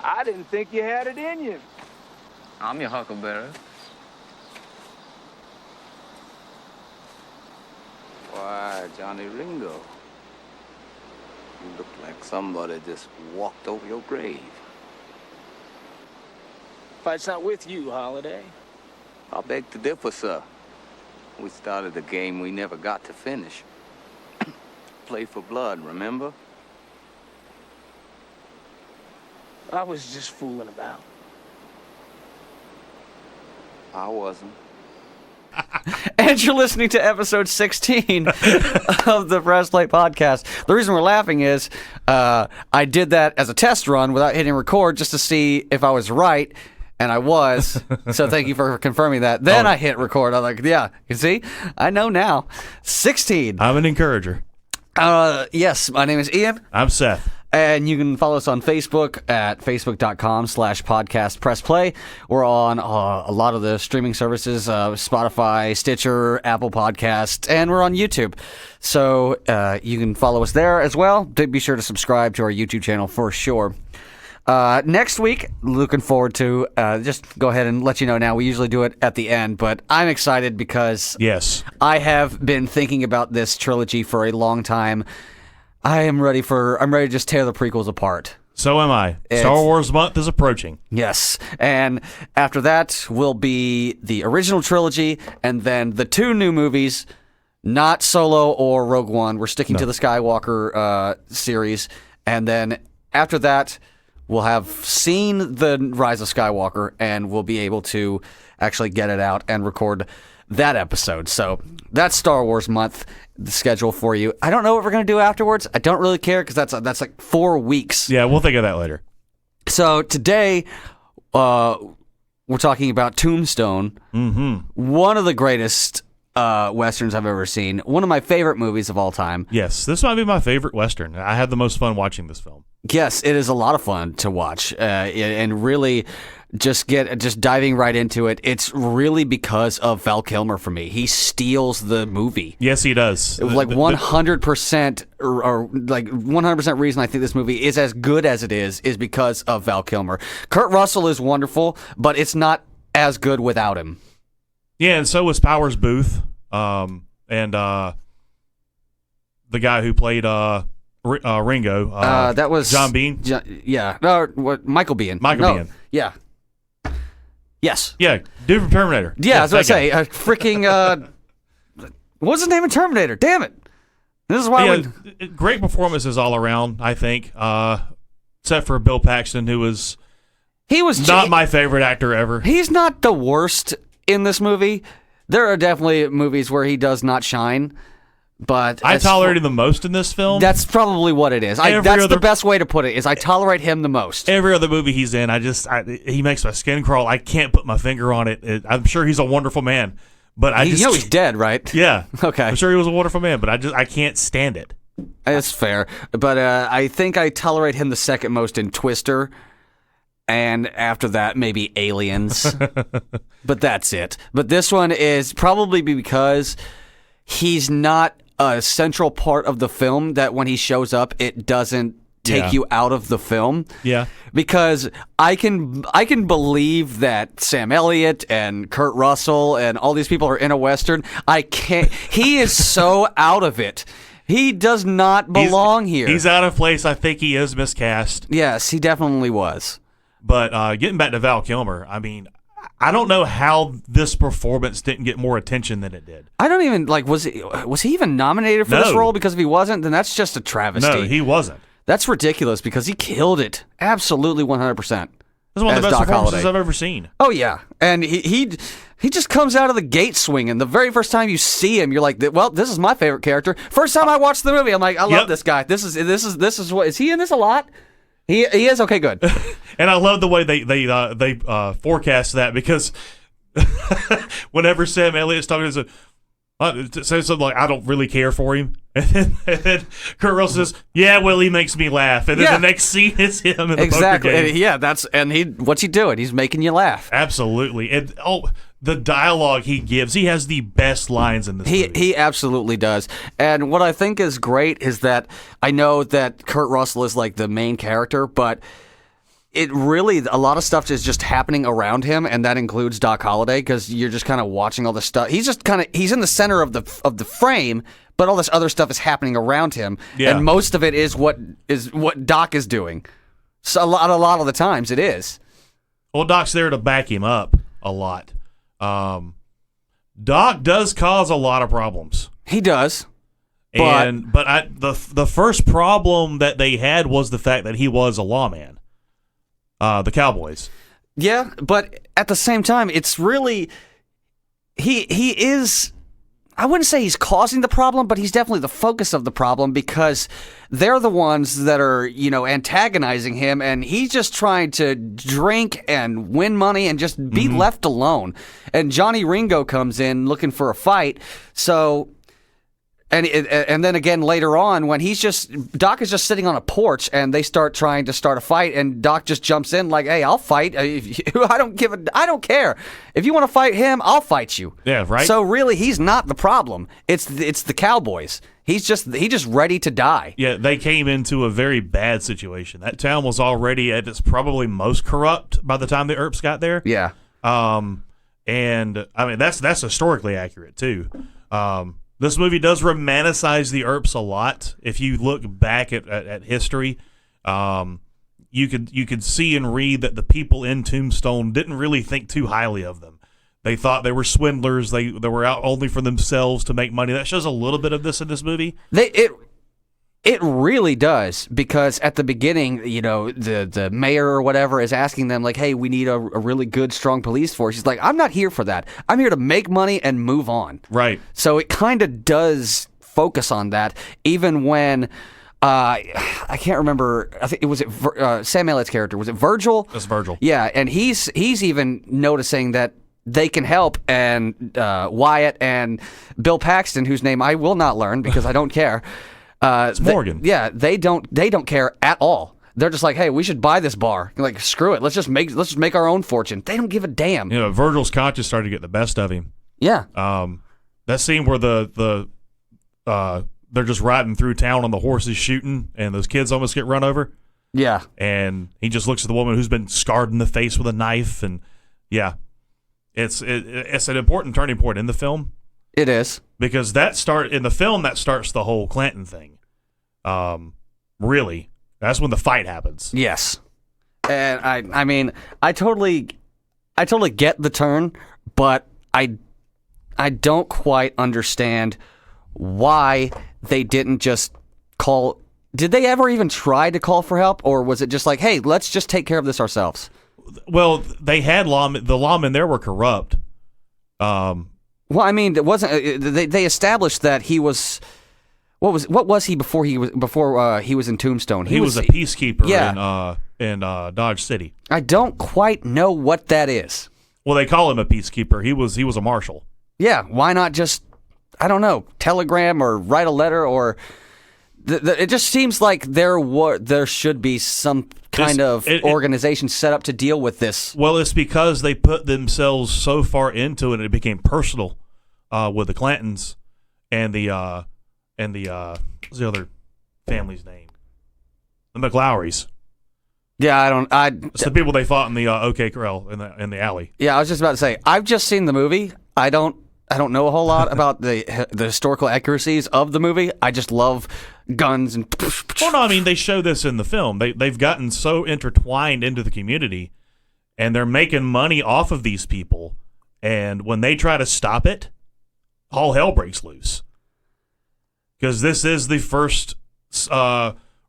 I didn't think you had it in you. I'm your huckleberry. Why, Johnny Ringo, you look like somebody just walked over your grave. Fight's not with you, Holiday. I beg to differ, sir. We started a game we never got to finish. Play for blood, remember? I was just fooling about. I wasn't. And you're listening to episode 16 of the Press Play Podcast. The reason we're laughing is I did that as a test run without hitting record just to see if I was right, and I was. So thank you for confirming that. Then I hit record. I'm like, yeah, you see? I know now. 16. I'm an encourager. Yes, my name is Ian. I'm Seth. And you can follow us on Facebook at facebook.com/podcastpressplay. We're on a lot of the streaming services, Spotify, Stitcher, Apple Podcasts, and we're on YouTube. So you can follow us there as well. Be sure to subscribe to our YouTube channel for sure. Next week, looking forward to, just go ahead and let you know now, we usually do it at the end, but I'm excited because Yes. I have been thinking about this trilogy for a long time. I'm ready to just tear the prequels apart. So am I. Star Wars month is approaching. Yes. And after that will be the original trilogy and then the two new movies, not Solo or Rogue One. We're sticking to the Skywalker series. And then after that, we'll have seen the Rise of Skywalker and we'll be able to actually get it out and record that episode. So that's Star Wars month, the schedule for you. I don't know what we're going to do afterwards. I don't really care because that's like 4 weeks. Yeah, we'll think of that later. So today, we're talking about Tombstone, one of the greatest Westerns I've ever seen. One of my favorite movies of all time. Yes, this might be my favorite Western. I had the most fun watching this film. Yes, it is a lot of fun to watch, and really just diving right into it. It's really because of Val Kilmer for me. He steals the movie. Yes, he does. Like 100%, or like 100% reason I think this movie is as good as it is because of Val Kilmer. Kurt Russell is wonderful, but it's not as good without him. Yeah, and so was Powers Booth, and the guy who played Ringo. That was John Bean. Yeah, no, Michael Biehn. Biehn. Yeah. Yes. Yeah, dude from Terminator. Yeah, I was going to say, freaking, what's his name in Terminator? Damn it. This is why great performances all around, I think, except for Bill Paxton, who was not my favorite actor ever. He's not the worst in this movie. There are definitely movies where he does not shine. But I tolerated the most in this film. That's probably what it is. That's the best way to put it, is I tolerate him the most. Every other movie he's in, he makes my skin crawl. I can't put my finger on it. I'm sure he's a wonderful man, but he's dead, right? Yeah. Okay. I'm sure he was a wonderful man, but I can't stand it. It's fair, but I think I tolerate him the second most in Twister, and after that maybe Aliens. But that's it. But this one is probably because he's not a central part of the film, that when he shows up, it doesn't take you out of the film. Yeah. Because I can believe that Sam Elliott and Kurt Russell and all these people are in a Western. I can't. He is so out of it. He does not belong here. He's out of place. I think he is miscast. Yes, he definitely was. But getting back to Val Kilmer, I mean, I don't know how this performance didn't get more attention than it did. I don't even, was he even nominated for this role? Because if he wasn't, then that's just a travesty. No, he wasn't. That's ridiculous because he killed it. Absolutely 100%. This is one of the best performances I've ever seen. Oh, yeah. And he just comes out of the gate swinging. The very first time you see him, you're like, well, this is my favorite character. First time I watched the movie, I'm like, I love this guy. This is what, is he in this a lot? He is? Okay, good. And I love the way they forecast that, because whenever Sam Elliott's talking, says something like, I don't really care for him. And then Kurt Russell says, yeah, well, he makes me laugh. And then the next scene is him in the poker game. Yeah, what's he doing? He's making you laugh. Absolutely. And the dialogue he gives, he has the best lines in this movie. He absolutely does. And what I think is great is that I know that Kurt Russell is like the main character, but it really, a lot of stuff is just happening around him, and that includes Doc Holliday, because you're just kind of watching all this stuff. He's just he's in the center of the frame, but all this other stuff is happening around him, and most of it is what Doc is doing. So a lot of the times it is. Well, Doc's there to back him up a lot. Doc does cause a lot of problems. He does. But the first problem that they had was the fact that he was a lawman. The Cowboys. Yeah, but at the same time, it's really he is. I wouldn't say he's causing the problem, but he's definitely the focus of the problem, because they're the ones that are, antagonizing him, and he's just trying to drink and win money and just be left alone. And Johnny Ringo comes in looking for a fight, so. And then again later on, when Doc is just sitting on a porch and they start trying to start a fight, and Doc just jumps in like, "Hey, I'll fight. I don't care. If you want to fight him, I'll fight you." Yeah, right. So really, he's not the problem. It's the Cowboys. He's just ready to die. Yeah, they came into a very bad situation. That town was already at its probably most corrupt by the time the Earps got there. Yeah. And I mean that's historically accurate too. This movie does romanticize the Earps a lot. If you look back at history, you could see and read that the people in Tombstone didn't really think too highly of them. They thought they were swindlers. They were out only for themselves to make money. That shows a little bit of this in this movie. It really does, because at the beginning, the mayor or whatever is asking them, like, "Hey, we need a really good, strong police force." He's like, "I'm not here for that. I'm here to make money and move on." Right. So it kind of does focus on that, even when I can't remember. I think it was Sam Elliott's character. Was it Virgil? That's Virgil. Yeah, and he's even noticing that they can help, and Wyatt and Bill Paxton, whose name I will not learn because I don't care. It's Morgan. They don't care at all. They're just like, "Hey, we should buy this bar." Like, screw it. Let's just make our own fortune. They don't give a damn. Virgil's conscience started to get the best of him. Yeah. That scene where they're just riding through town on the horses shooting, and those kids almost get run over. Yeah. And he just looks at the woman who's been scarred in the face with a knife, and it's an important turning point in the film. It is. Because that starts the whole Clanton thing. Really, that's when the fight happens. Yes, and I mean, I totally get the turn, but I don't quite understand why they didn't just call. Did they ever even try to call for help, or was it just like, "Hey, let's just take care of this ourselves"? Well, they had lawmen. The lawmen there were corrupt. Well, I mean, it wasn't. They established that he was. What was he before he was in Tombstone? He was a peacekeeper in Dodge City. I don't quite know what that is. Well, they call him a peacekeeper. He was a marshal. Yeah, why not just, I don't know, telegram or write a letter, or it just seems like there should be some kind of organization set up to deal with this. Well, it's because they put themselves so far into it, it became personal with the Clantons and the what's the other family's name? The McLowrys. Yeah, it's the people they fought in the OK Corral in the alley. Yeah, I was just about to say, I've just seen the movie. I don't know a whole lot about the historical accuracies of the movie. I just love guns and. Well, no, I mean they show this in the film. They've gotten so intertwined into the community, and they're making money off of these people. And when they try to stop it, all hell breaks loose. Because this is the first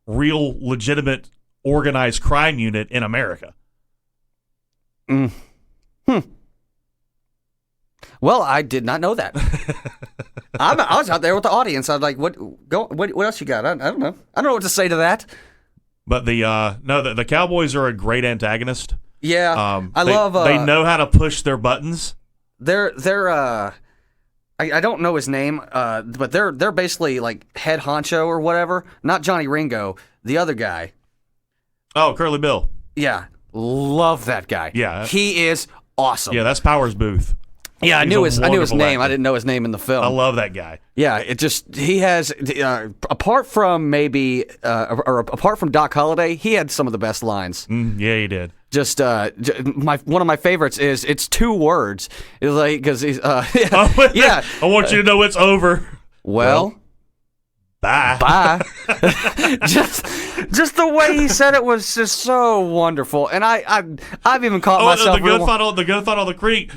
real, legitimate, organized crime unit in America. Well, I did not know that. I was out there with the audience. I was like, "What else you got?" I don't know. I don't know what to say to that. But the Cowboys are a great antagonist. Yeah, They know how to push their buttons. I don't know his name, but they're basically like head honcho or whatever. Not Johnny Ringo, the other guy. Oh, Curly Bill. Yeah, love that guy. Yeah, he is awesome. Yeah, that's Powers Booth. Yeah, I He's knew a his wonderful name. I actor. didn't know his name in the film. I love that guy. Yeah, it just he has apart from maybe or apart from Doc Holliday, he had some of the best lines. Yeah, he did. Just one of my favorites is it's 2 words. It's like because he's yeah. I want you to know it's over. Well, Bye. bye. just the way he said it was just so wonderful, and I've even caught myself. The gunfight on the creek.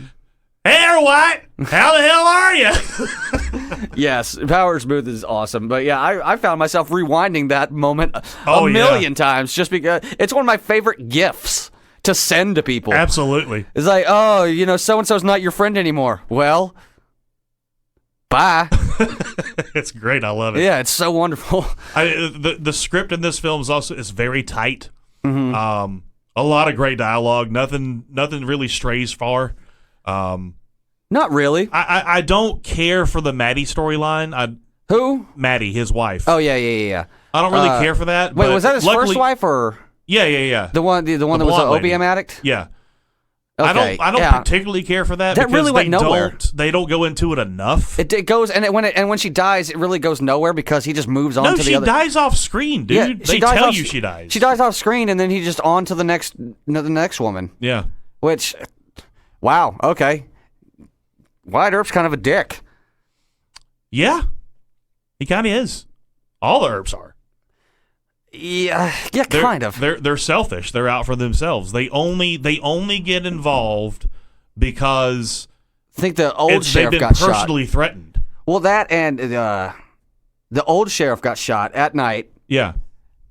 Hey, White, how the hell are you? Yes, Power Smooth is awesome, but yeah, I found myself rewinding that moment Oh, a yeah. million times just because it's one of my favorite gifs to send to people. Absolutely. It's like, oh, so and so's not your friend anymore. Well, bye. It's great. I love it. Yeah, it's so wonderful. The script in this film is very tight. Mm-hmm. A lot of great dialogue. Nothing really strays far. Not really. I don't care for the Maddie storyline. Who? Maddie, his wife. Oh yeah. I don't really care for that. Wait, but was that his luckily- first wife or Yeah. the one that was an blonde lady. opium addict? Yeah. Okay, I don't yeah. particularly care for that. That because really went they nowhere. They don't go into it enough. It goes and when she dies, it really goes nowhere because he just moves on No, to she the other. dies off screen, dude. Yeah, They she dies tell off- you she dies. She dies off screen, and then he just on to the next woman. Yeah. Which, wow, okay. Wyatt Earp's kind of a dick. Yeah. He kind of is. All the Earps are. Yeah, They're, kind of. They're selfish. They're out for themselves. They only get involved because I think the old they've sheriff been got shot. personally threatened. Well, that and the old sheriff got shot at night Yeah.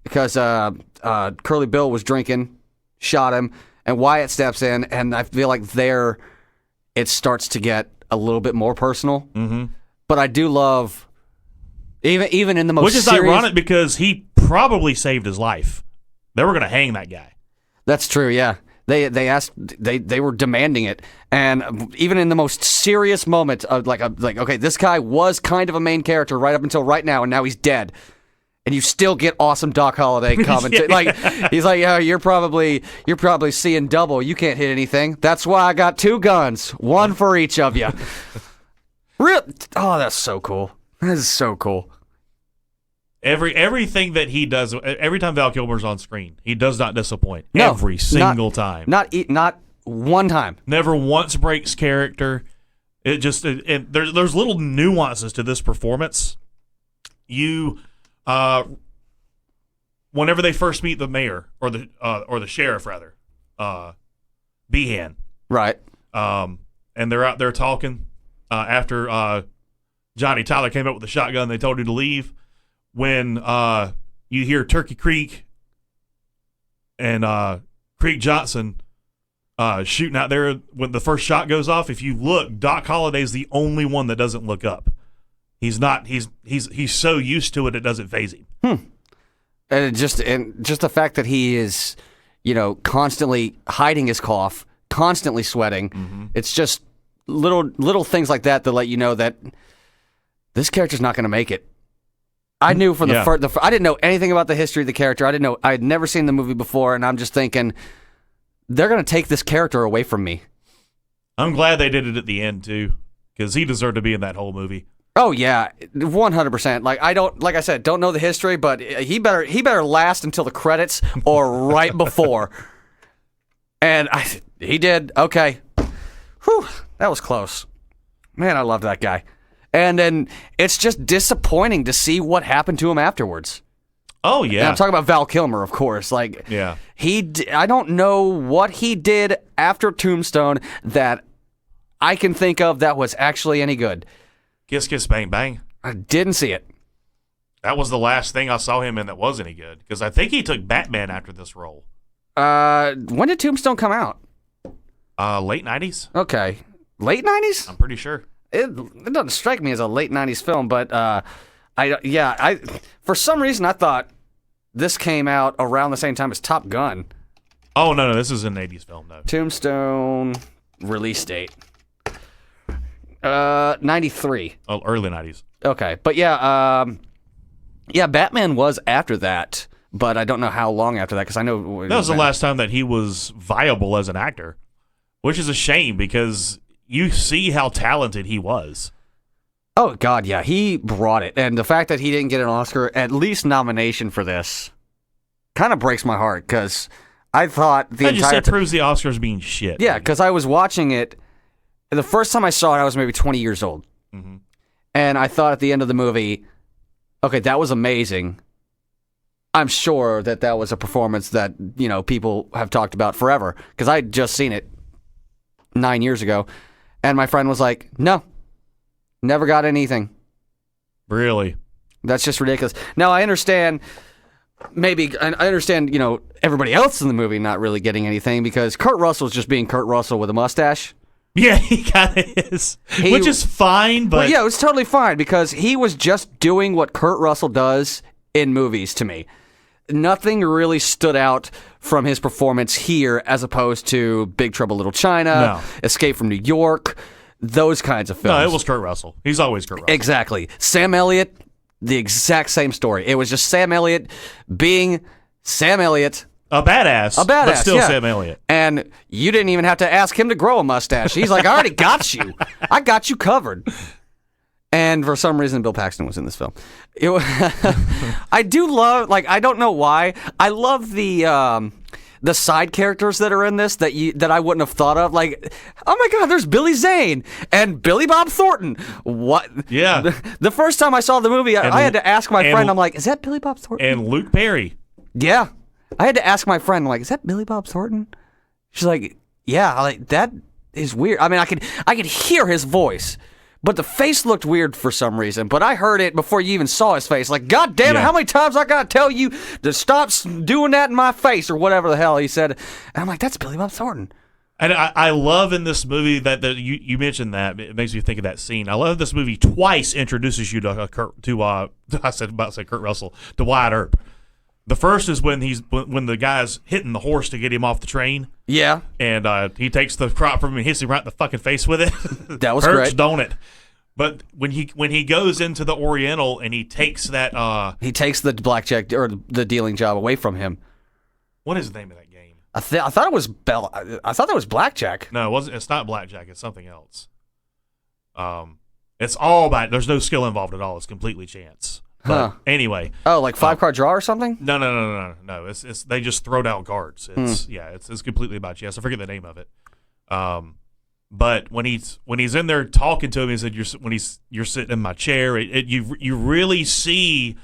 because Curly Bill was drinking, shot him, and Wyatt steps in, and I feel like there it starts to get a little bit more personal. Mm-hmm. But I do love, even in the most Which is serious, ironic because he probably saved his life. They were going to hang that guy. That's true. Yeah, they asked, they were demanding it, and even in the most serious moment of like okay, this guy was kind of a main character right up until right now, and now he's dead. And you still get awesome Doc Holliday commentary. Yeah. Like he's like, "Yeah, you're probably seeing double. You can't hit anything. That's why I got 2 guns, one for each of you." Oh, that's so cool. That is so cool. Everything that he does, every time Val Kilmer's on screen, he does not disappoint. No, every single time. Not one time. Never once breaks character. It just there's little nuances to this performance. Whenever they first meet the mayor or the sheriff rather, Behan, Right. and they're out there talking after Johnny Tyler came up with the shotgun. They told him to leave. When you hear Turkey Creek and Creek Johnson shooting out there when the first shot goes off, if you look, Doc Holliday's the only one that doesn't look up. He's not. He's so used to it doesn't faze him. And just the fact that he is, constantly hiding his cough, constantly sweating. Mm-hmm. It's just little things like that let you know that this character's not going to make it. I knew from Yeah. I didn't know anything about the history of the character. I had never seen the movie before, and I'm just thinking they're going to take this character away from me. I'm glad they did it at the end too, because he deserved to be in that whole movie. Oh yeah, 100%. Like I said, don't know the history, but he better last until the credits or right before. And he did. Okay. Whew, that was close. Man, I love that guy. And then it's just disappointing to see what happened to him afterwards. Oh And yeah, I'm talking about Val Kilmer, of course. Like, yeah. I don't know what he did after Tombstone that I can think of that was actually any good. Kiss Kiss Bang Bang. I didn't see it. That was the last thing I saw him in that was any good, because I think he took Batman after this role. When did Tombstone come out? Late 90s. Okay. Late 90s? I'm pretty sure. It doesn't strike me as a late 90s film, but I for some reason I thought this came out around the same time as Top Gun. Oh no, this is an 80s film though. Tombstone release date. 93. Oh, early 90s. Okay. But yeah, Batman was after that, but I don't know how long after that because I know That was the last time that he was viable as an actor, which is a shame because you see how talented he was. Oh God, yeah, he brought it, and the fact that he didn't get an Oscar, at least nomination for this, kind of breaks my heart because I thought the I just entire said proves the Oscars being shit. yeah, because I was watching it. The first time I saw it, I was maybe 20 years old, and I thought at the end of the movie, okay, that was amazing. I'm sure that was a performance that people have talked about forever because I'd just seen it 9 years ago, and my friend was like, no. Never got anything. Really? That's just ridiculous. Now, I understand, everybody else in the movie not really getting anything because Kurt Russell's just being Kurt Russell with a mustache. Yeah, he kind of is. Which is fine, but... Well, yeah, it was totally fine because he was just doing what Kurt Russell does in movies to me. Nothing really stood out from his performance here as opposed to Big Trouble in Little China, Escape from New York... Those kinds of films. No, it was Kurt Russell. He's always Kurt Russell. Exactly. Sam Elliott, the exact same story. It was just Sam Elliott being Sam Elliott. A badass. But still yeah. Sam Elliott. And you didn't even have to ask him to grow a mustache. He's like, I already got you. I got you covered. And for some reason, Bill Paxton was in this film. I do love, I don't know why. I love the side characters that are in this that I wouldn't have thought of. Like, oh my God, there's Billy Zane and Billy Bob Thornton. What? Yeah. The first time I saw the movie, I had to ask my friend, I'm like, is that Billy Bob Thornton? And Luke Perry. Yeah. I had to ask my friend, I'm like, is that Billy Bob Thornton? She's like, yeah, that is weird. I mean, I could hear his voice. But the face looked weird for some reason. But I heard it before you even saw his face. Like, God damn it, how many times I gotta tell you to stop doing that in my face or whatever the hell he said. And I'm like, that's Billy Bob Thornton. And I love in this movie that you mentioned that. It makes me think of that scene. I love this movie twice introduces you to Kurt Russell, to Wyatt Earp. The first is when the guy's hitting the horse to get him off the train. Yeah. And he takes the crop from him and hits him right in the fucking face with it. That was Hurts, great. don't it? But when he goes into the Oriental and he takes that he takes the blackjack or the dealing job away from him. What is the name of that game? I thought it was I thought that was blackjack. No, it wasn't. It's not blackjack. It's something else. It's all about. There's no skill involved at all. It's completely chance. But anyway. Oh, like 5-card draw or something? No. It's they just throw down cards. It's completely about chess. I forget the name of it. But when he's in there talking to him, he said, "You're sitting in my chair." You really see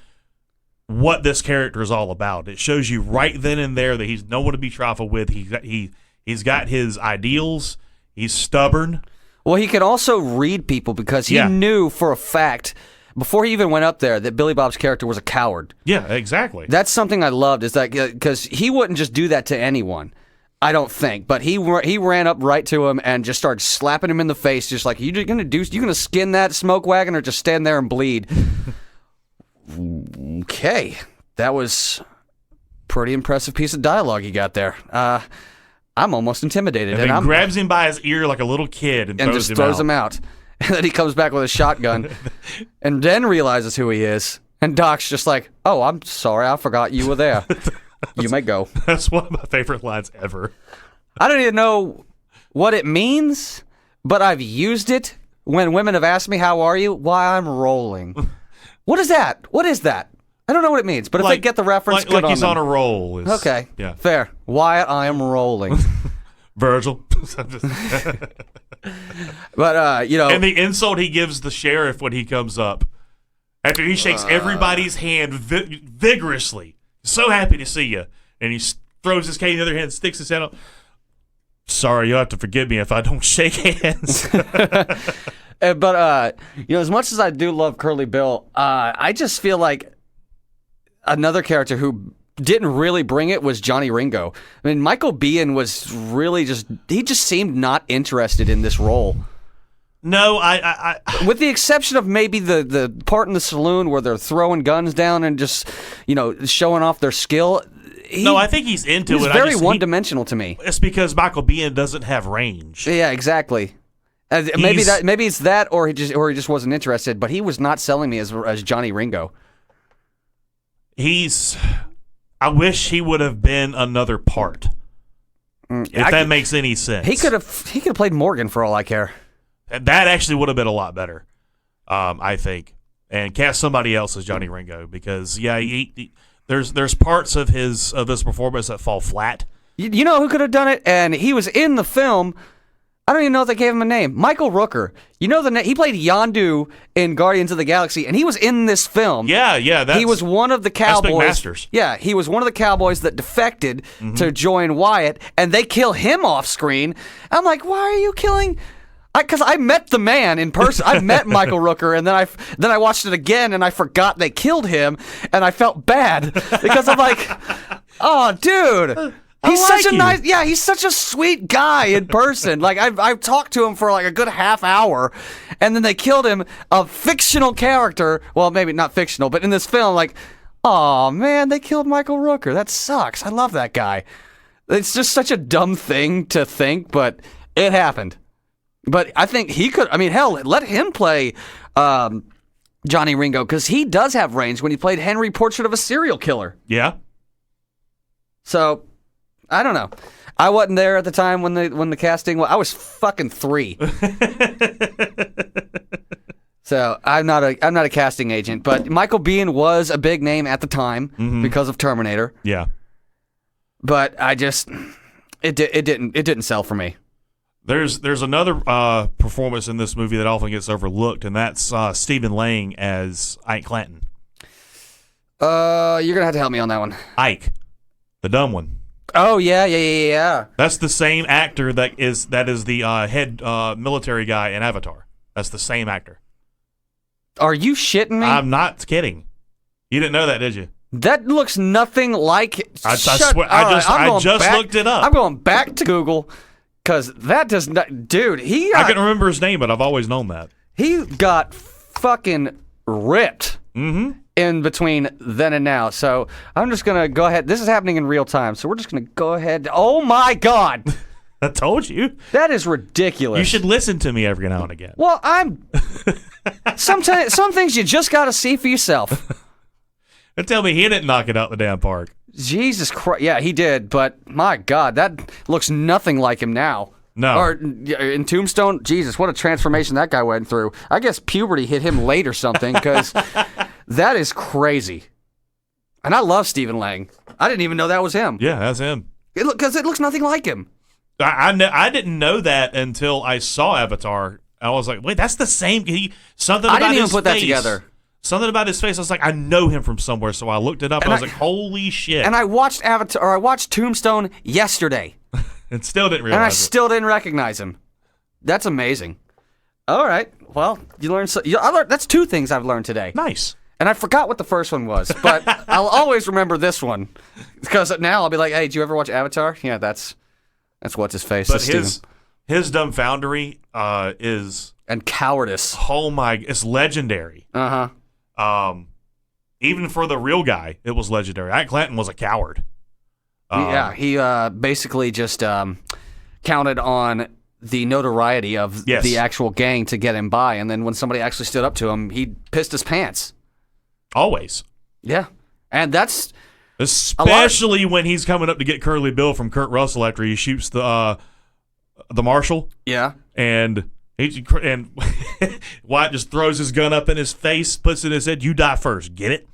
what this character is all about. It shows you right then and there that he's no one to be trifled with. He's got his ideals. He's stubborn. Well, he can also read people because he knew for a fact before he even went up there that Billy Bob's character was a coward. Yeah, exactly. That's something I loved is that because he wouldn't just do that to anyone. I don't think, but he ran up right to him and just started slapping him in the face, just like, you gonna skin that smoke wagon or just stand there and bleed? Okay, that was pretty impressive piece of dialogue you got there. I'm almost intimidated. And then grabs him by his ear like a little kid and throws him out. And then he comes back with a shotgun and then realizes who he is. And Doc's just like, oh, I'm sorry, I forgot you were there. You may go. That's one of my favorite lines ever. I don't even know what it means, but I've used it when women have asked me, how are you? Why, I'm rolling. What is that? What is that? I don't know what it means, but if they get the reference, like he's on a roll. Okay, yeah, fair. Wyatt, I am rolling. Virgil. But, And the insult he gives the sheriff when he comes up, after he shakes everybody's hand vigorously. So happy to see you. And he throws his cane in the other hand, sticks his hand out. Sorry, you'll have to forgive me if I don't shake hands. But, as much as I do love Curly Bill, I just feel like another character who didn't really bring it was Johnny Ringo. I mean, Michael Biehn was really he just seemed not interested in this role. No, I with the exception of maybe the part in the saloon where they're throwing guns down and just, showing off their skill. I think he's into it. He's very one-dimensional to me. It's because Michael Biehn doesn't have range. Yeah, exactly. Maybe it's that, or he just wasn't interested. But he was not selling me as Johnny Ringo. I wish he would have been another part. If that makes any sense. He could have played Morgan for all I care. That actually would have been a lot better, I think. And cast somebody else as Johnny Ringo because there's parts of his performance that fall flat. You know who could have done it? And he was in the film. I don't even know if they gave him a name. Michael Rooker. You know he played Yondu in Guardians of the Galaxy, and he was in this film. Yeah. He was one of the cowboys. Masters. Yeah, he was one of the cowboys that defected to join Wyatt, and they kill him off screen. I'm like, why are you killing? Because I met the man in person. I met Michael Rooker, and then I watched it again, and I forgot they killed him, and I felt bad because I'm like, oh, dude. He's such a nice, he's such a sweet guy in person. Like I've talked to him for like a good half hour, and then they killed him, a fictional character. Well, maybe not fictional, but in this film, like, oh man, they killed Michael Rooker. That sucks. I love that guy. It's just such a dumb thing to think, but it happened. But I think he could. I mean, hell, let him play Johnny Ringo because he does have range when he played Henry Portrait of a Serial Killer. Yeah. So. I don't know. I wasn't there at the time when the casting. I was fucking 3. So I'm not a casting agent, but Michael Biehn was a big name at the time because of Terminator. Yeah. But it didn't sell for me. There's another performance in this movie that often gets overlooked, and that's Stephen Lang as Ike Clanton. You're gonna have to help me on that one. Ike, the dumb one. Oh yeah. That's the same actor that is the head military guy in Avatar. That's the same actor. Are you shitting me? I'm not kidding. You didn't know that, did you? That looks nothing like. I swear. I just looked it up. I'm going back to Google because that does not, dude. I couldn't remember his name, but I've always known that. He got fucking ripped. In between then and now. So I'm just going to go ahead. This is happening in real time. So we're just going to go ahead. Oh my God. I told you. That is ridiculous. You should listen to me every now and again. Well, sometimes some things you just got to see for yourself. And tell me he didn't knock it out the damn park. Jesus Christ. Yeah, he did. But my God, that looks nothing like him now. No. Or in Tombstone, Jesus, what a transformation that guy went through. I guess puberty hit him late or something because that is crazy. And I love Stephen Lang. I didn't even know that was him. Yeah, that's him. Because it looks nothing like him. I didn't know that until I saw Avatar. I was like, wait, that's the same. Something about his face. I didn't even put that together. Something about his face. I was like, I know him from somewhere. So I looked it up and I was like, holy shit. And I watched I watched Tombstone yesterday. And still didn't realize And I still didn't recognize him. That's amazing. All right. Well, you learned. That's 2 things I've learned today. Nice. And I forgot what the first one was, but I'll always remember this one because now I'll be like, "Hey, did you ever watch Avatar?" Yeah, that's what's his face. But his dumbfoundery is and cowardice. Oh my! It's legendary. Even for the real guy, it was legendary. Ike Clanton was a coward. He basically just counted on the notoriety of the actual gang to get him by, and then when somebody actually stood up to him, he pissed his pants. Always. Yeah, and that's especially when he's coming up to get Curly Bill from Kurt Russell after he shoots the marshal. Yeah, and Wyatt just throws his gun up in his face, puts it in his head. You die first. Get it?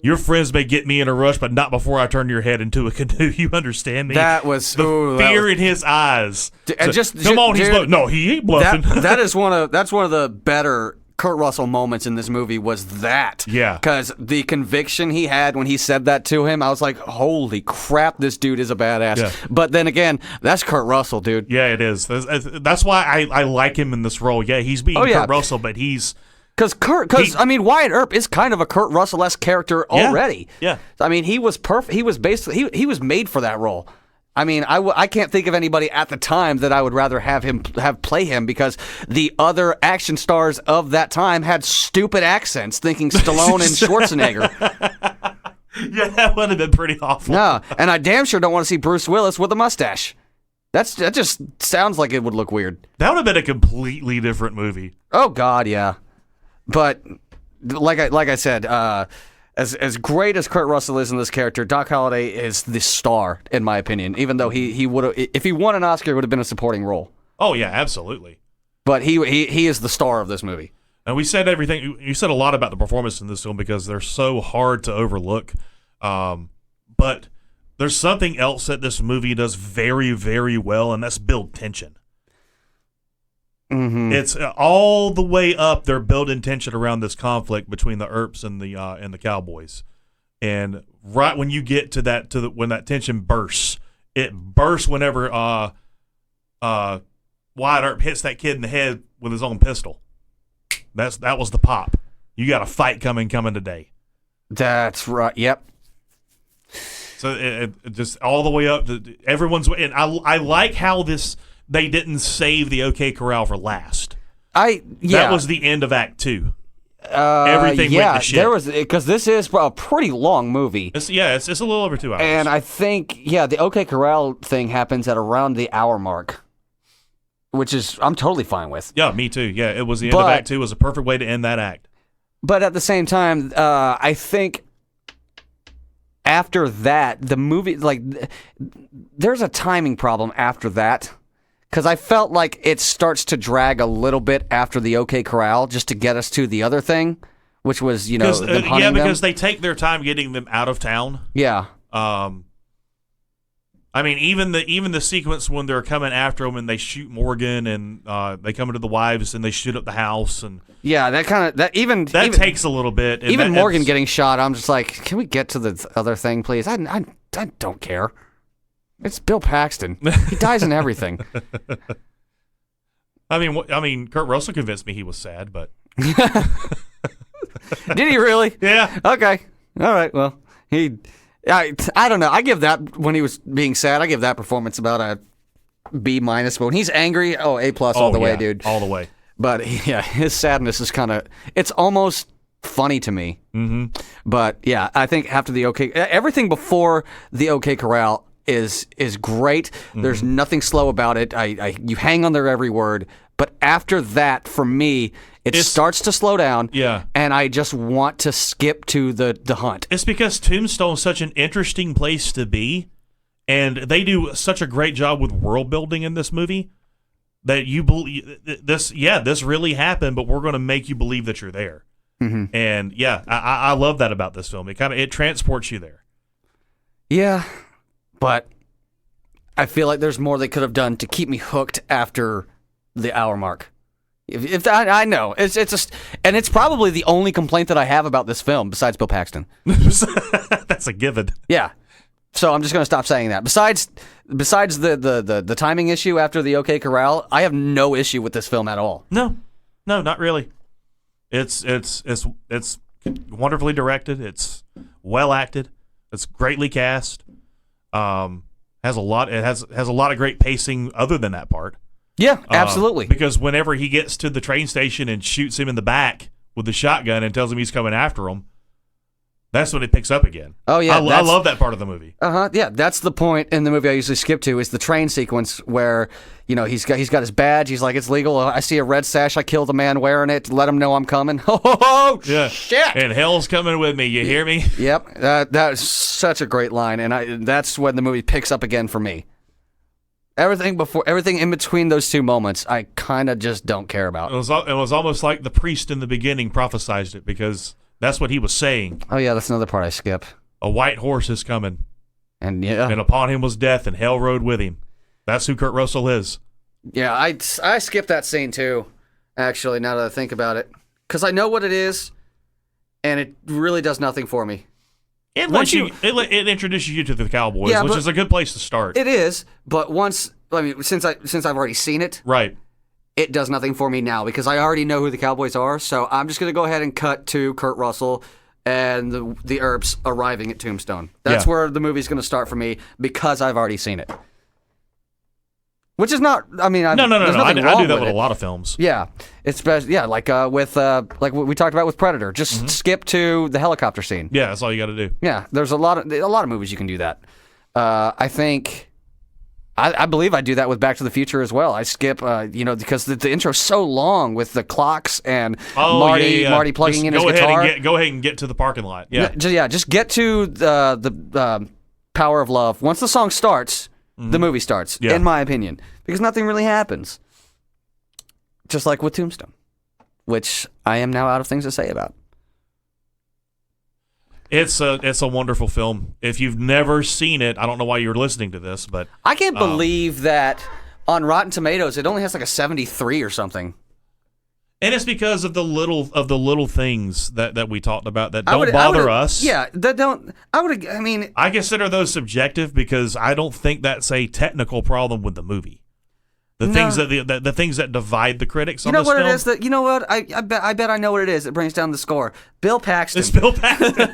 Your friends may get me in a rush, but not before I turn your head into a canoe. You understand me? That was the fear in his eyes. And come on, he's bluffing. No, he ain't bluffing. That's one of the better Kurt Russell moments in this movie. Was that? Yeah, because the conviction he had when he said that to him, I was like, holy crap, this dude is a badass. Yeah. But then again, that's Kurt Russell, dude. Yeah, it is. That's why I like him in this role. Yeah, he's being Kurt Russell, but he's. Because Wyatt Earp is kind of a Kurt Russell-esque character already. Yeah. I mean, he was perfect. He was basically he was made for that role. I mean, I can't think of anybody at the time that I would rather have play him because the other action stars of that time had stupid accents, thinking Stallone and Schwarzenegger. Yeah, that would have been pretty awful. No, and I damn sure don't want to see Bruce Willis with a mustache. That just sounds like it would look weird. That would have been a completely different movie. Oh God, yeah. But like I said, as great as Kurt Russell is in this character, Doc Holliday is the star in my opinion. Even though he would have, if he won an Oscar, it would have been a supporting role. Oh yeah, absolutely. But he is the star of this movie. And we said everything. You said a lot about the performance in this film because they're so hard to overlook. But there's something else that this movie does very, very well, and that's build tension. Mm-hmm. It's all the way up. They're building tension around this conflict between the Earps and the Cowboys. And right when you get to that, when that tension bursts, it bursts whenever Wyatt Earp hits that kid in the head with his own pistol. That was the pop. You got a fight coming today. That's right. Yep. So it just all the way up to everyone's. And I like how they didn't save the OK Corral for last. That was the end of Act 2. Everything went to shit. There was, because this is a pretty long movie. It's a little over 2 hours. And I think the OK Corral thing happens at around the hour mark, which is I'm totally fine with. Yeah, me too. Yeah, it was the end of Act 2. It was a perfect way to end that act. But at the same time, I think after that, the movie, there's a timing problem after that. Because I felt like it starts to drag a little bit after the OK Corral just to get us to the other thing, which was, them hunting because them. they take their time getting them out of town. Yeah. I mean, even the sequence when they're coming after them and they shoot Morgan and they come into the wives and they shoot up the house and yeah, that even takes a little bit. And even Morgan getting shot, I'm just like, can we get to the other thing, please? I don't care. It's Bill Paxton. He dies in everything. I mean, Kurt Russell convinced me he was sad, but did he really? Yeah. Okay. All right. Well, I don't know. I give that when he was being sad. I give that performance about a B-. But when he's angry, A+ all the way, dude. All the way. But yeah, his sadness is it's almost funny to me. Mm-hmm. But yeah, I think after everything before the OK Corral is great. Mm-hmm. There's nothing slow about it. You hang on their every word. But after that, for me, it starts to slow down. Yeah. And I just want to skip to the hunt. It's because Tombstone's such an interesting place to be, and they do such a great job with world building in this movie that you believe this really happened, but we're going to make you believe that you're there. Mm-hmm. And yeah, I love that about this film. It transports you there. Yeah. But I feel like there's more they could have done to keep me hooked after the hour mark. If I know and it's probably the only complaint that I have about this film besides Bill Paxton. That's a given. Yeah. So I'm just going to stop saying that. Besides the timing issue after the OK Corral, I have no issue with this film at all. No, not really. It's wonderfully directed. It's well acted. It's greatly cast. Has a lot of great pacing other than that part. Yeah, absolutely. Because whenever he gets to the train station and shoots him in the back with the shotgun and tells him he's coming after him, that's when it picks up again. Oh yeah, I love that part of the movie. Yeah, that's the point in the movie I usually skip to is the train sequence where he's got his badge. He's like, it's legal. I see a red sash. I killed a man wearing it. Let him know I'm coming. Oh yeah. Shit! And hell's coming with me. You hear me? Yep. That's such a great line, and that's when the movie picks up again for me. Everything in between those two moments, I kind of just don't care about. It was almost like the priest in the beginning prophesized it because that's what he was saying. Oh yeah, that's another part I skip. A white horse is coming, and upon him was death, and hell rode with him. That's who Kurt Russell is. Yeah, I skipped that scene too. Actually, now that I think about it, because I know what it is, and it really does nothing for me. It introduces you to the Cowboys, which is a good place to start. It is, but since I've already seen it, right, it does nothing for me now because I already know who the Cowboys are. So I'm just gonna go ahead and cut to Kurt Russell and the Earps arriving at Tombstone. That's where the movie's gonna start for me because I've already seen it. Which is not. I mean, no. I do that with it. a lot of films. Yeah, it's like with like what we talked about with Predator. Just skip to the helicopter scene. Yeah, that's all you got to do. Yeah, there's a lot of movies you can do that. I think, I believe I do that with Back to the Future as well. I skip, because the intro's so long with the clocks and Marty plugging in his guitar. Go ahead and get to the parking lot. Yeah, just get to the Power of Love. Once the song starts. The movie starts, in my opinion, because nothing really happens. just like with Tombstone, which I am now out of things to say about. It's a wonderful film. If you've never seen it, I don't know why you're listening to this, but I can't believe that on Rotten Tomatoes it only has like a 73 or something. and it's because of the little things that we talked about that don't bother us. Yeah, that don't. I mean, I consider those subjective because I don't think that's a technical problem with the movie. Things that the things that divide the critics on this film. You know what it is? That you know what? I bet I know what it is. It brings down the score. Bill Paxton. It's Bill Paxton.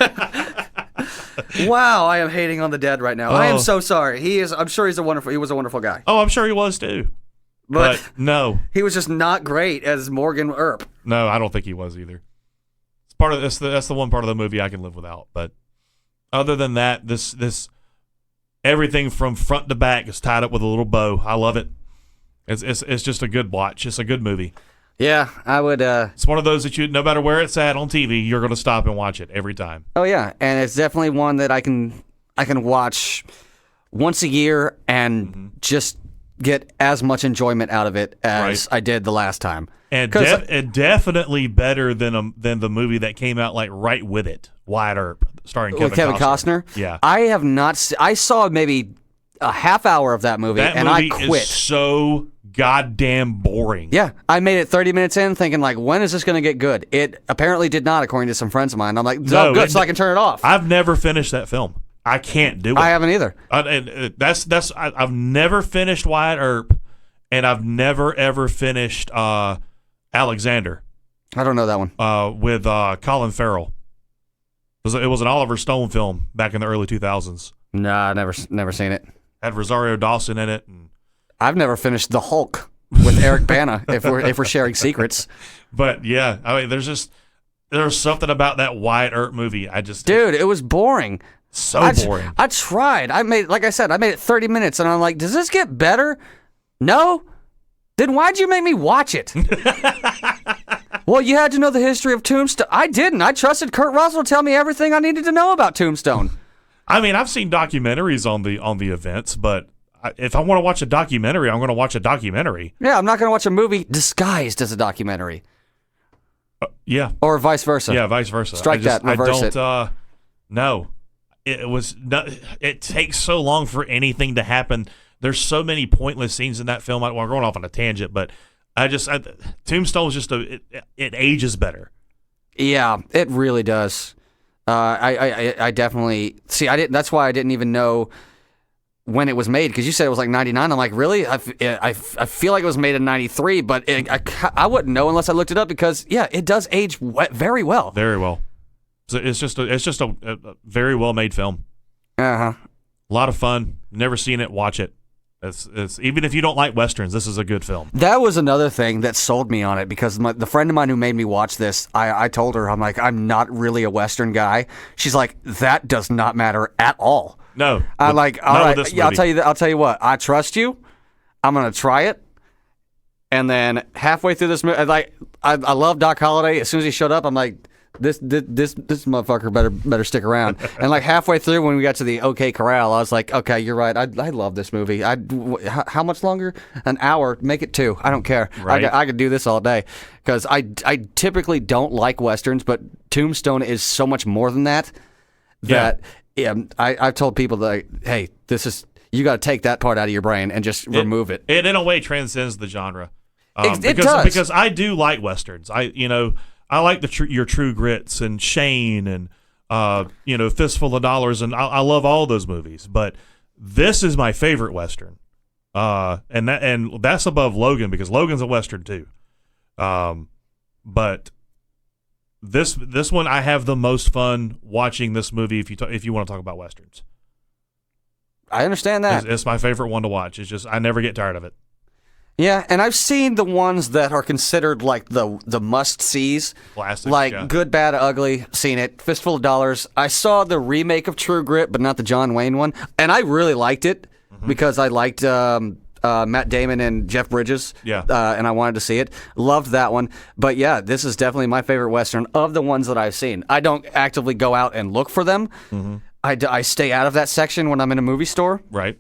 Wow, I am hating on the dead right now. I am so sorry. He is. I'm sure he was a wonderful guy. Oh, I'm sure he was too. But no, he was just not great as Morgan Earp. No, I don't think he was either. It's part of this. That's the one part of the movie I can live without. But other than that, this everything from front to back is tied up with a little bow. I love it. It's just a good watch. It's a good movie. Yeah, I would. It's one of those that no matter where it's at on TV, you're going to stop and watch it every time. Oh yeah, and it's definitely one that I can watch once a year and just get as much enjoyment out of it as I did the last time. And definitely better than the movie that came out like right with it, Wyatt Earp, starring Kevin Costner. Yeah, I have not. I saw maybe a half hour of that movie, and I quit. Is so goddamn boring. Yeah, I made it 30 minutes in thinking, like, when is this going to get good? It apparently did not, according to some friends of mine. I'm like, good, so I can turn it off. I've never finished that film. I can't do it. I haven't either. I've never finished Wyatt Earp, and I've never ever finished Alexander. I don't know that one. With Colin Farrell. It was an Oliver Stone film back in the early 2000s. Nah, never seen it. Had Rosario Dawson in it. And I've never finished The Hulk with Eric Bana. if we're sharing secrets. But yeah, I mean, there's something about that Wyatt Earp movie. Dude, it was boring. So boring. I tried. I made it 30 minutes, and I'm like, does this get better? No. Then why'd you make me watch it? Well, you had to know the history of Tombstone. I didn't. I trusted Kurt Russell to tell me everything I needed to know about Tombstone. I mean, I've seen documentaries on the events, but if I want to watch a documentary, I'm going to watch a documentary. Yeah, I'm not going to watch a movie disguised as a documentary. Yeah. Or vice versa. Yeah, vice versa. Reverse it. No. It takes so long for anything to happen. There's so many pointless scenes in that film. We're going off on a tangent, but Tombstone is just it ages better. Yeah, it really does. I definitely see. I didn't. That's why I didn't even know when it was made, because you said it was like 99. I'm like, really? I feel like it was made in 93, but I wouldn't know unless I looked it up, because it does age very well. Very well. So it's just a very well made film. A lot of fun. Never seen it? Watch it. It's even if you don't like westerns, this is a good film. That was another thing that sold me on it, because the friend of mine who made me watch this, I told her, I'm like, I'm not really a western guy. She's like, that does not matter at all. No, I'm like, all right, yeah, I'll tell you what, I trust you. I'm gonna try it. And then halfway through this movie, I love Doc Holliday. As soon as he showed up, I'm like, This motherfucker better stick around. And like halfway through, when we got to the OK Corral, I was like, okay, you're right. I love this movie. How much longer? An hour? Make it 2. I don't care. Right. I could do this all day, because I typically don't like westerns, but Tombstone is so much more than that. I've told people that, hey, you got to take that part out of your brain and just remove it. It in a way transcends the genre. It does, because I do like westerns. I like your True Grits and Shane and Fistful of Dollars, and I love all those movies. But this is my favorite western, and that's above Logan, because Logan's a western too. But this one, I have the most fun watching this movie. If you want to talk about westerns, I understand that. It's my favorite one to watch. It's just I never get tired of it. Yeah, and I've seen the ones that are considered like the must-sees. Classics, like Good, Bad, Ugly, seen it. Fistful of Dollars. I saw the remake of True Grit, but not the John Wayne one. And I really liked it, because I liked Matt Damon and Jeff Bridges. Yeah. And I wanted to see it. Loved that one. But yeah, this is definitely my favorite Western of the ones that I've seen. I don't actively go out and look for them. I stay out of that section when I'm in a movie store. Right.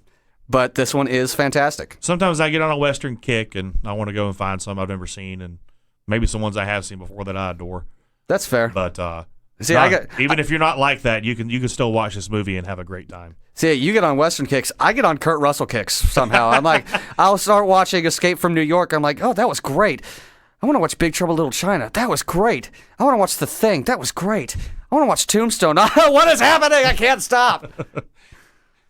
but this one is fantastic. Sometimes I get on a Western kick and I want to go and find some I've never seen and maybe some ones I have seen before that I adore. That's fair. But See, even if you're not like that, you can still watch this movie and have a great time. See, you get on Western kicks. I get on Kurt Russell kicks somehow. I'm like, I'll start watching Escape from New York. I'm like, oh, that was great. I want to watch Big Trouble in Little China. That was great. I want to watch The Thing. That was great. I want to watch Tombstone. What is happening? I can't stop.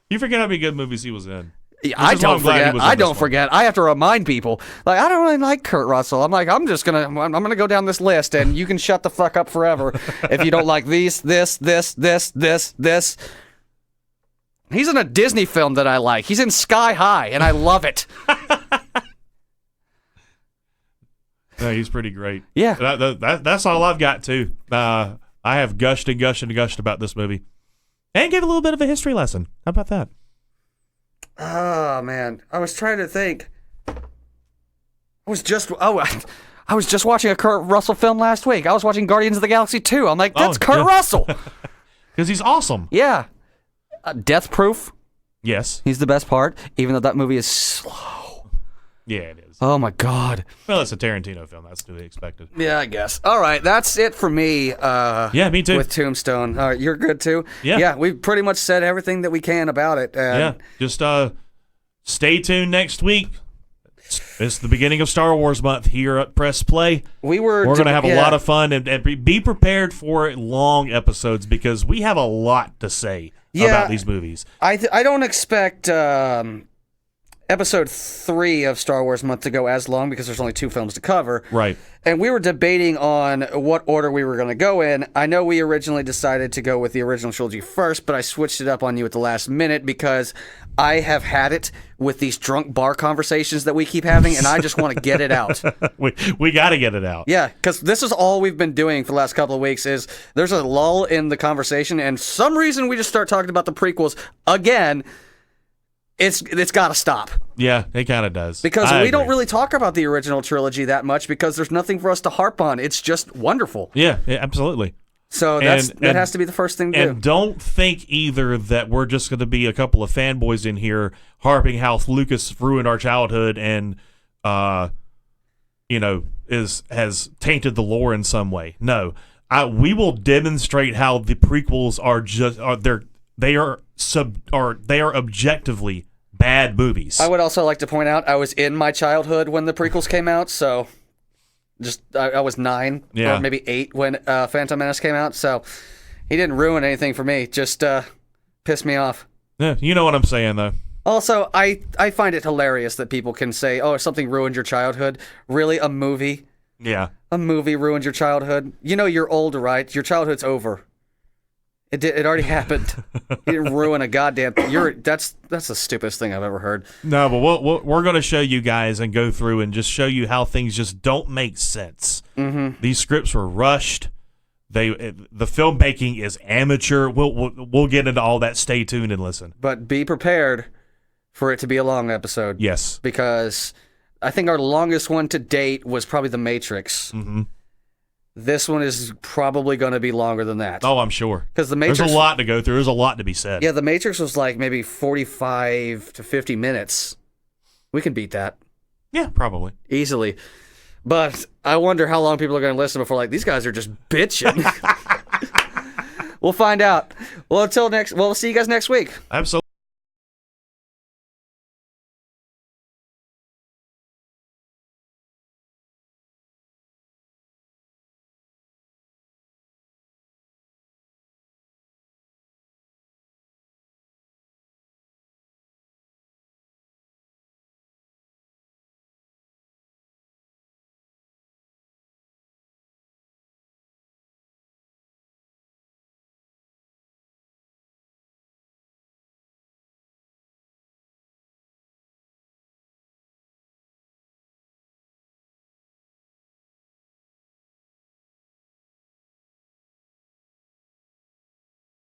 You forget how many good movies he was in. Yeah, I don't forget. I don't forget. I have to remind people. Like, I don't really like Kurt Russell. I'm like, I'm gonna go down this list, and you can shut the fuck up forever if you don't like this. He's in a Disney film that I like. He's in Sky High, and I love it. No, he's pretty great. Yeah. That's all I've got, too. I have gushed and gushed and gushed about this movie. And gave a little bit of a history lesson. How about that? Oh, man. I was trying to think. I was just watching a Kurt Russell film last week. I was watching Guardians of the Galaxy 2. I'm like, that's Kurt Russell. Because he's awesome. Yeah. Death Proof. Yes. He's the best part, even though that movie is slow. Yeah, it is. Oh, my God. Well, it's a Tarantino film. That's to be expected. Yeah, I guess. All right, that's it for me. Yeah, me too. With Tombstone. All right, you're good too? Yeah. Yeah, we've pretty much said everything that we can about it. Yeah, just stay tuned next week. It's the beginning of Star Wars month here at Press Play. We're going to have a lot of fun and be prepared for long episodes because we have a lot to say about these movies. I don't expect episode 3 of Star Wars month to go as long because there's only 2 films to cover. Right. And we were debating on what order we were going to go in. I know we originally decided to go with the original trilogy first, but I switched it up on you at the last minute because I have had it with these drunk bar conversations that we keep having, and I just want to get it out. we got to get it out. Yeah, because this is all we've been doing for the last couple of weeks is there's a lull in the conversation, and some reason we just start talking about the prequels again. It's got to stop. Yeah, it kind of does. Because we don't really talk about the original trilogy that much because there's nothing for us to harp on. It's just wonderful. Yeah, absolutely. So that has to be the first thing to do. And don't think either that we're just going to be a couple of fanboys in here harping how Lucas ruined our childhood and, has tainted the lore in some way. No, we will demonstrate how the prequels they are objectively bad movies. I would also like to point out I was in my childhood when the prequels came out, so I was 9 or maybe 8 when Phantom Menace came out, so he didn't ruin anything for me, just pissed me off. Yeah, you know what I'm saying, though. Also, I find it hilarious that people can say, oh, something ruined your childhood. Really, a movie? Yeah. A movie ruined your childhood? You know you're older, right? Your childhood's over. It already happened. You didn't ruin a goddamn thing. That's the stupidest thing I've ever heard. No, but we're going to show you guys and go through and just show you how things just don't make sense. Mm-hmm. These scripts were rushed. The filmmaking is amateur. We'll get into all that. Stay tuned and listen. But be prepared for it to be a long episode. Yes. Because I think our longest one to date was probably The Matrix. Mm-hmm. This one is probably going to be longer than that. Oh, I'm sure. Because The Matrix, there's a lot to go through. There's a lot to be said. Yeah, The Matrix was like maybe 45 to 50 minutes. We can beat that. Yeah, probably. Easily. But I wonder how long people are going to listen before these guys are just bitching. We'll find out. Well, we'll see you guys next week. Absolutely.